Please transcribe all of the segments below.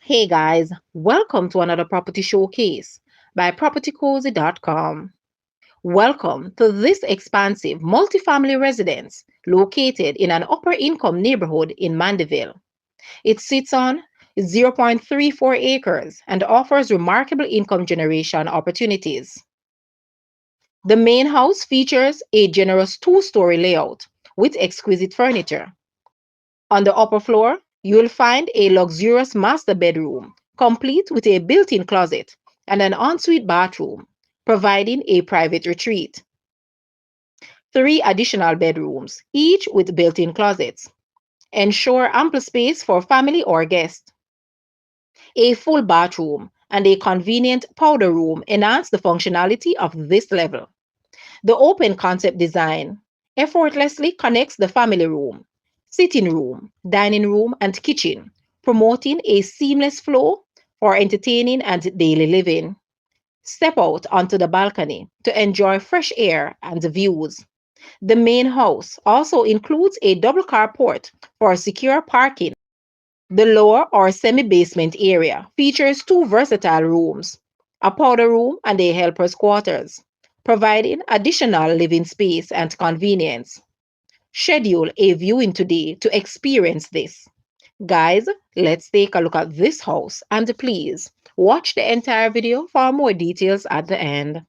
Hey guys, welcome to another property showcase by propertycozy.com. Welcome to this expansive multifamily residence located in an upper income neighborhood in Mandeville. It sits on 0.34 acres and offers remarkable income generation opportunities. The main house features a generous two-story layout with exquisite furniture. On the upper floor, you will find a luxurious master bedroom, complete with a built-in closet and an ensuite bathroom, providing a private retreat. Three additional bedrooms, each with built-in closets, ensure ample space for family or guests. A full bathroom and a convenient powder room enhance the functionality of this level. The open concept design effortlessly connects the family room, sitting room, dining room, and kitchen, promoting a seamless flow for entertaining and daily living. Step out onto the balcony to enjoy fresh air and views. The main house also includes a double carport for secure parking. The lower or semi basement area features two versatile rooms, a powder room and a helper's quarters, providing additional living space and convenience. Schedule a viewing today to experience this. Guys, let's take a look at this house and please watch the entire video for more details at the end.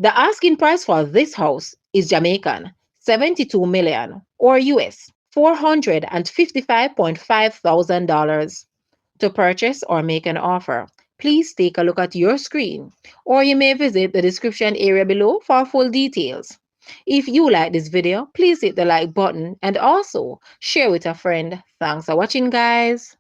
The asking price for this house is Jamaican 72 million or US $455.5 thousand. To purchase or make an offer, please take a look at your screen or you may visit the description area below for full details. If you like this video, please hit the like button and also share with a friend. Thanks for watching, guys.